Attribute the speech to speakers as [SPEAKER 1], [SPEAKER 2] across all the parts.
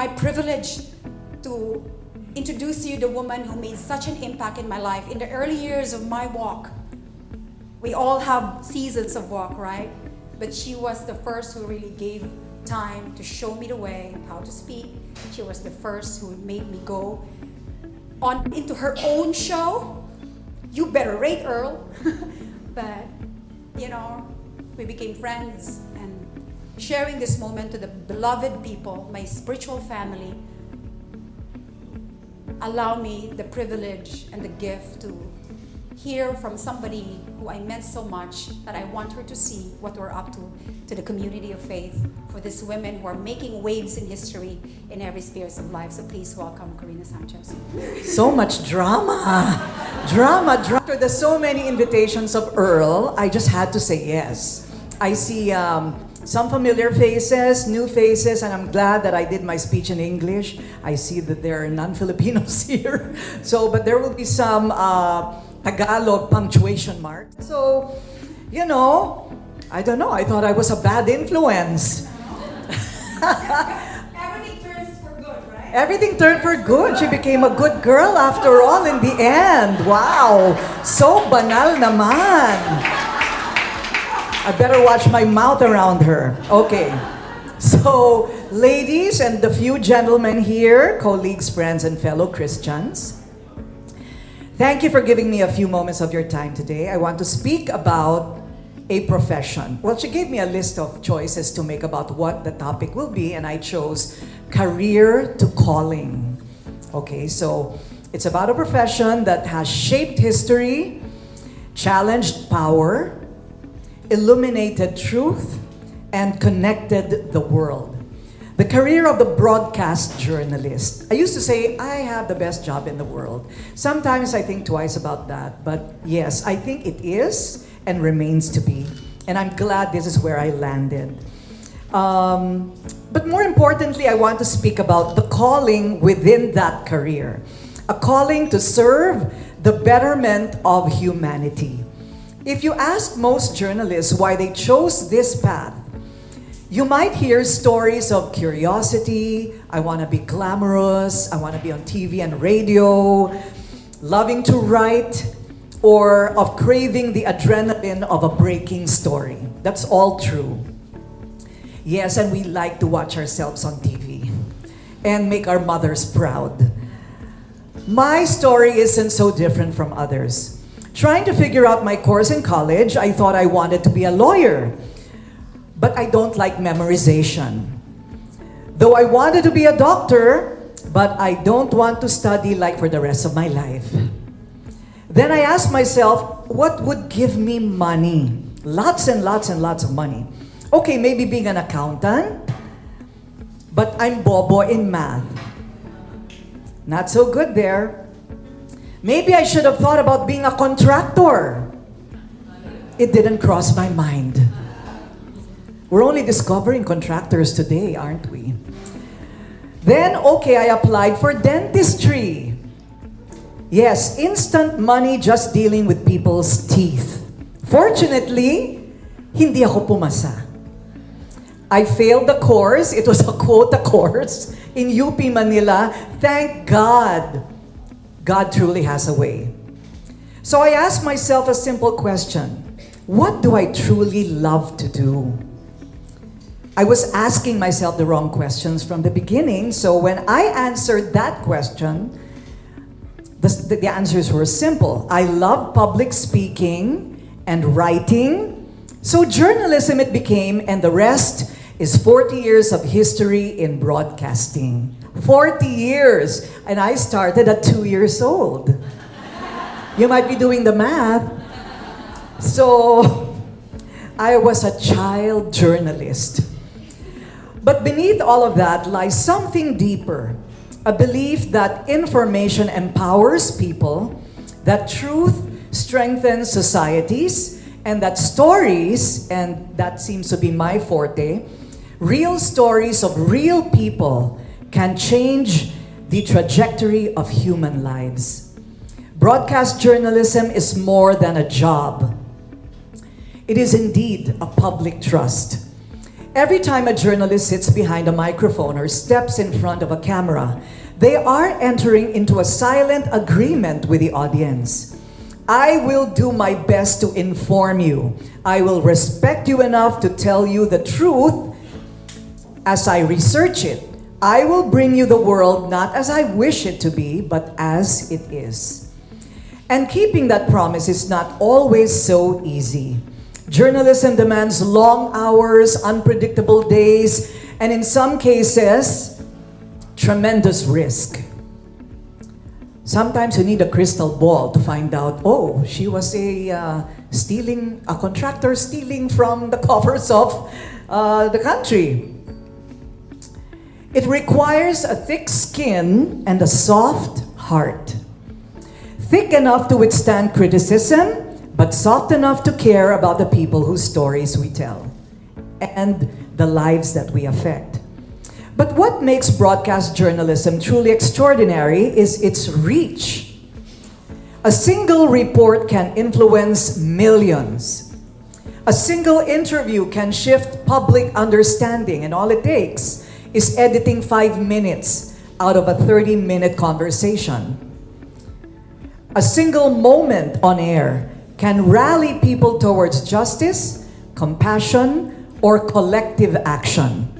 [SPEAKER 1] my privilege to introduce to you the woman who made such an impact in my life. In the early years of my walk, we all have seasons of walk, right? But she was the first who really gave time to show me the way, how to speak. She was the first who made me go on into her own show. You better rate Earl. But, you know, we became friends, and sharing this moment to the beloved people, my spiritual family, allow me the privilege and the gift to hear from somebody who I meant so much that I want her to see what we're up to the community of faith, for these women who are making waves in history in every sphere of life. So please welcome Korina Sanchez.
[SPEAKER 2] So much drama. Drama. After the so many invitations of Earl, I just had to say yes. I see some familiar faces, new faces, and I'm glad that I did my speech in English. I see that there are non-Filipinos here. So, but there will be some Tagalog punctuation marks. So, you know, I don't know. I thought I was a bad influence.
[SPEAKER 1] Everything turns for good, right?
[SPEAKER 2] Everything turned for good. She became a good girl after all in the end. Wow. So banal naman. I better watch my mouth around her. Okay. So, ladies and the few gentlemen here, colleagues, friends, and fellow Christians, thank you for giving me a few moments of your time today. I want to speak about a profession. Well, she gave me a list of choices to make about what the topic will be, and I chose career to calling. Okay, so it's about a profession that has shaped history, challenged power, illuminated truth, and connected the world. The career of the broadcast journalist. I used to say, I have the best job in the world. Sometimes I think twice about that, but yes, I think it is and remains to be. And I'm glad this is where I landed. But more importantly, I want to speak about the calling within that career. A calling to serve the betterment of humanity. If you ask most journalists why they chose this path, you might hear stories of curiosity, I want to be glamorous, I want to be on TV and radio, loving to write, or of craving the adrenaline of a breaking story. That's all true. Yes, and we like to watch ourselves on TV and make our mothers proud. My story isn't so different from others. Trying to figure out my course in college, I thought I wanted to be a lawyer. But I don't like memorization. Though I wanted to be a doctor, but I don't want to study like for the rest of my life. Then I asked myself, what would give me money? Lots and lots and lots of money. Okay, maybe being an accountant, but I'm bobo in math. Not so good there. Maybe I should have thought about being a contractor. It didn't cross my mind. We're only discovering contractors today, aren't we? Then, okay, I applied for dentistry. Yes, instant money just dealing with people's teeth. Fortunately, hindi ako pumasa. I failed the course. It was a quota course in UP Manila. Thank God. God truly has a way. So I asked myself a simple question. What do I truly love to do? I was asking myself the wrong questions from the beginning, so when I answered that question, the answers were simple. I love public speaking and writing, so journalism it became, and the rest is 40 years of history in broadcasting. 40 years! And I started at 2 years old. You might be doing the math. So, I was a child journalist. But beneath all of that lies something deeper, a belief that information empowers people, that truth strengthens societies, and that stories, and that seems to be my forte, real stories of real people can change the trajectory of human lives. Broadcast journalism is more than a job. It is indeed a public trust. Every time a journalist sits behind a microphone or steps in front of a camera, they are entering into a silent agreement with the audience. I will do my best to inform you. I will respect you enough to tell you the truth as I research it. I will bring you the world not as I wish it to be, but as it is. And keeping that promise is not always so easy. Journalism demands long hours, unpredictable days, and in some cases, tremendous risk. Sometimes you need a crystal ball to find out, oh, she was a contractor stealing from the coffers of the country. It requires a thick skin and a soft heart. Thick enough to withstand criticism, but soft enough to care about the people whose stories we tell and the lives that we affect. But what makes broadcast journalism truly extraordinary is its reach. A single report can influence millions. A single interview can shift public understanding, and all it takes is editing 5 minutes out of a 30-minute conversation. A single moment on air can rally people towards justice, compassion, or collective action.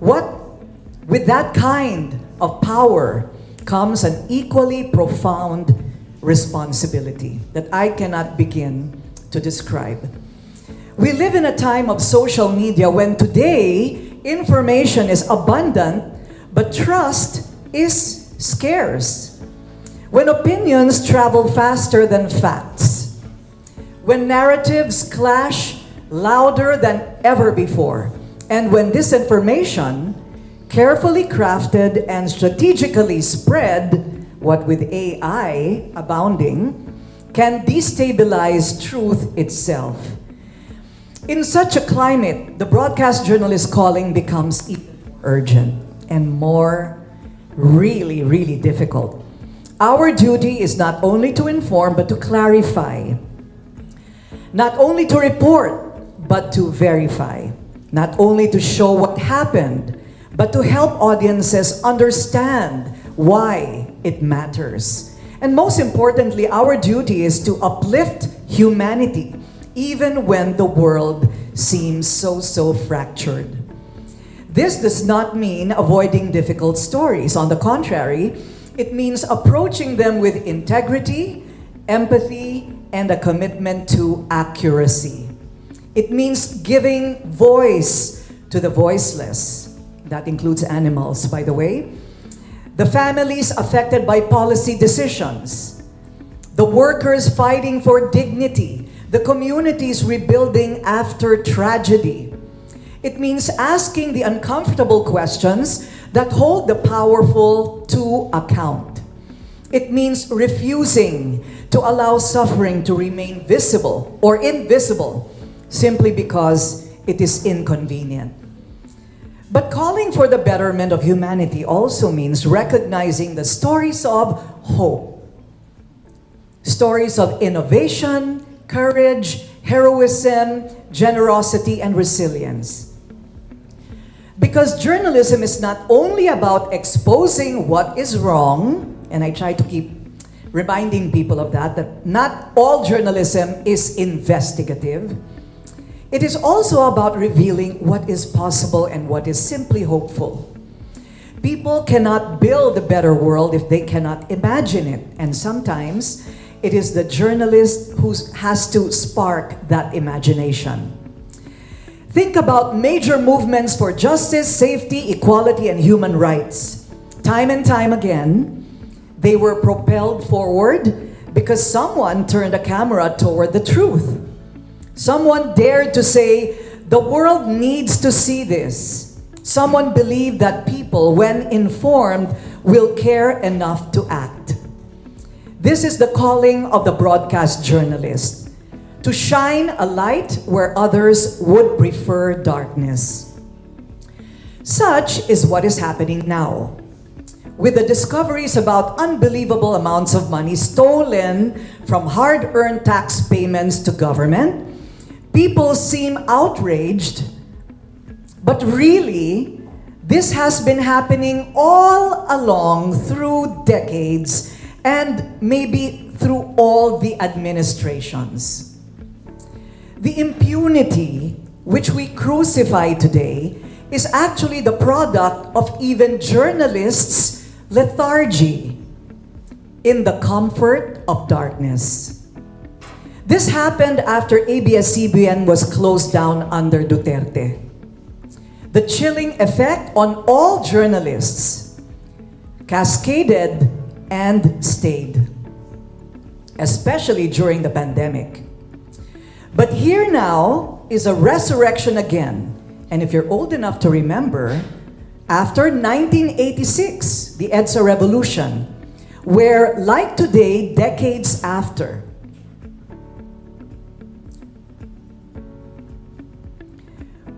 [SPEAKER 2] With that kind of power comes an equally profound responsibility that I cannot begin to describe. We live in a time of social media when today information is abundant, but trust is scarce. When opinions travel faster than facts, when narratives clash louder than ever before, and when disinformation, carefully crafted and strategically spread, what with AI abounding, can destabilize truth itself. In such a climate, the broadcast journalist calling becomes even urgent and more really difficult. Our duty is not only to inform, but to clarify. Not only to report, but to verify. Not only to show what happened, but to help audiences understand why it matters. And most importantly, our duty is to uplift humanity, even when the world seems so fractured. This does not mean avoiding difficult stories. On the contrary, it means approaching them with integrity, empathy, and a commitment to accuracy. It means giving voice to the voiceless. That includes animals, by the way. The families affected by policy decisions. The workers fighting for dignity. The communities rebuilding after tragedy. It means asking the uncomfortable questions that hold the powerful to account. It means refusing to allow suffering to remain visible or invisible simply because it is inconvenient. But calling for the betterment of humanity also means recognizing the stories of hope. Stories of innovation, courage, heroism, generosity, and resilience. Because journalism is not only about exposing what is wrong, and I try to keep reminding people of that not all journalism is investigative. It is also about revealing what is possible and what is simply hopeful. People cannot build a better world if they cannot imagine it, and sometimes it is the journalist who has to spark that imagination. Think about major movements for justice, safety, equality, and human rights. Time and time again, they were propelled forward because someone turned a camera toward the truth. Someone dared to say, the world needs to see this. Someone believed that people, when informed, will care enough to act. This is the calling of the broadcast journalist, to shine a light where others would prefer darkness. Such is what is happening now. With the discoveries about unbelievable amounts of money stolen from hard-earned tax payments to government, people seem outraged But really, this has been happening all along through decades and maybe through all the administrations. The impunity which we crucify today is actually the product of even journalists' lethargy in the comfort of darkness. This happened after ABS-CBN was closed down under Duterte. The chilling effect on all journalists cascaded and stayed, especially during the pandemic. But here now is a resurrection again. And if you're old enough to remember, after 1986, the EDSA revolution, where like today, decades after,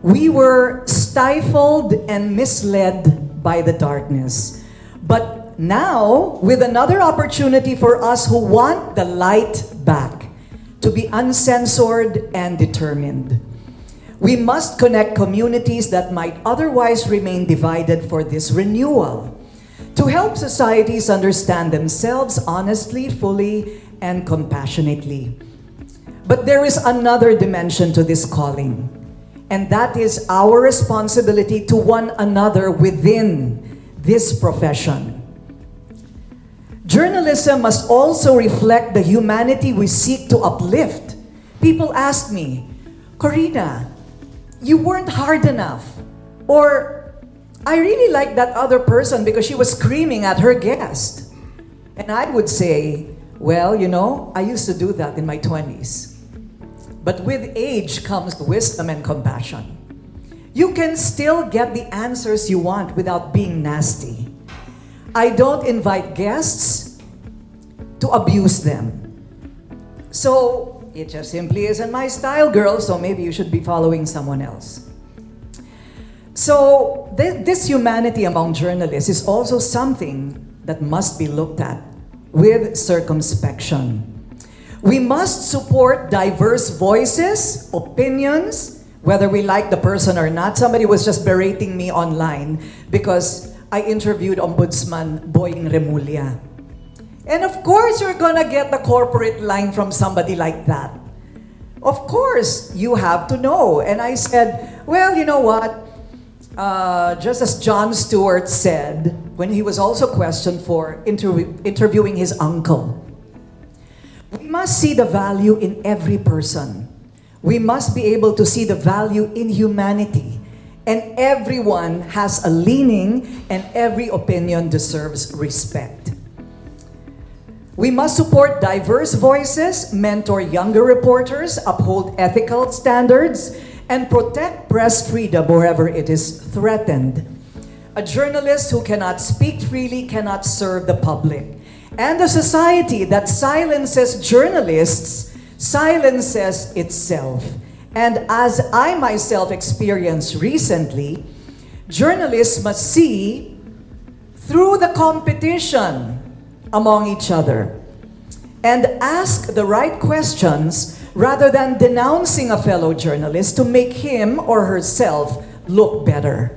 [SPEAKER 2] we were stifled and misled by the darkness. But now, with another opportunity for us who want the light back, to be uncensored and determined, we must connect communities that might otherwise remain divided for this renewal, to help societies understand themselves honestly, fully, and compassionately. But there is another dimension to this calling, and that is our responsibility to one another within this profession. Journalism must also reflect the humanity we seek to uplift. People ask me, Korina, you weren't hard enough. Or, I really like that other person because she was screaming at her guest. And I would say, well, you know, I used to do that in my 20s. But with age comes wisdom and compassion. You can still get the answers you want without being nasty. I don't invite guests to abuse them. So, it just simply isn't my style, girl, so maybe you should be following someone else. So, this humanity among journalists is also something that must be looked at with circumspection. We must support diverse voices, opinions, whether we like the person or not. Somebody was just berating me online because I interviewed Ombudsman Boying Remulla. And of course, you're gonna get the corporate line from somebody like that. Of course, you have to know. And I said, well, you know what? Just as Jon Stewart said, when he was also questioned for interviewing his uncle, we must see the value in every person. We must be able to see the value in humanity. And everyone has a leaning, and every opinion deserves respect. We must support diverse voices, mentor younger reporters, uphold ethical standards, and protect press freedom wherever it is threatened. A journalist who cannot speak freely cannot serve the public. And a society that silences journalists silences itself. And as I myself experienced recently, journalists must see through the competition among each other and ask the right questions rather than denouncing a fellow journalist to make him or herself look better.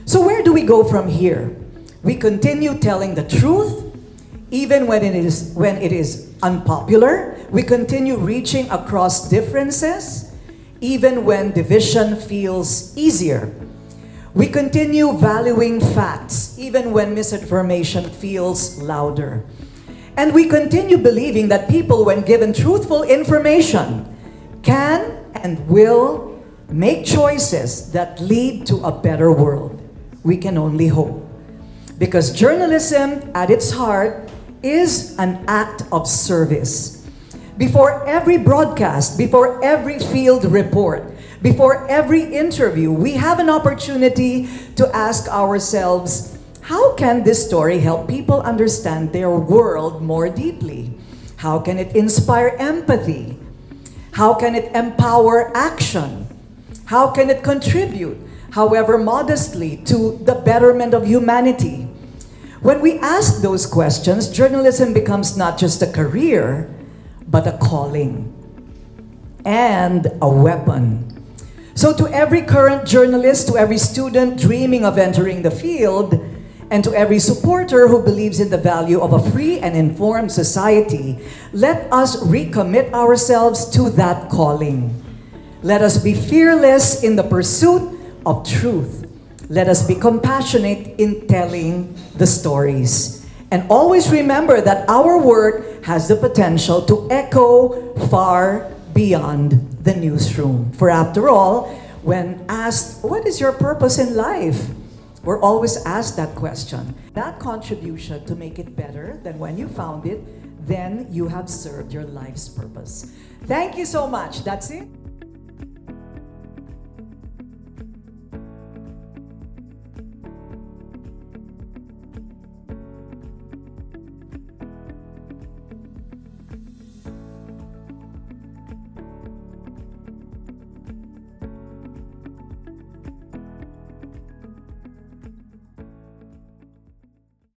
[SPEAKER 2] So where do we go from here? We continue telling the truth even when it is unpopular. We continue reaching across differences even when division feels easier. We continue valuing facts even when misinformation feels louder. And we continue believing that people, when given truthful information, can and will make choices that lead to a better world. We can only hope. Because journalism, at its heart, is an act of service. Before every broadcast, before every field report, before every interview, we have an opportunity to ask ourselves, how can this story help people understand their world more deeply? How can it inspire empathy? How can it empower action? How can it contribute, however modestly, to the betterment of humanity? When we ask those questions, journalism becomes not just a career, but a calling and a weapon. So to every current journalist, to every student dreaming of entering the field, and to every supporter who believes in the value of a free and informed society, let us recommit ourselves to that calling. Let us be fearless in the pursuit of truth. Let us be compassionate in telling the stories. And always remember that our work has the potential to echo far beyond the newsroom. For after all, when asked, what is your purpose in life? We're always asked that question. That contribution to make it better than when you found it, then you have served your life's purpose. Thank you so much. That's it.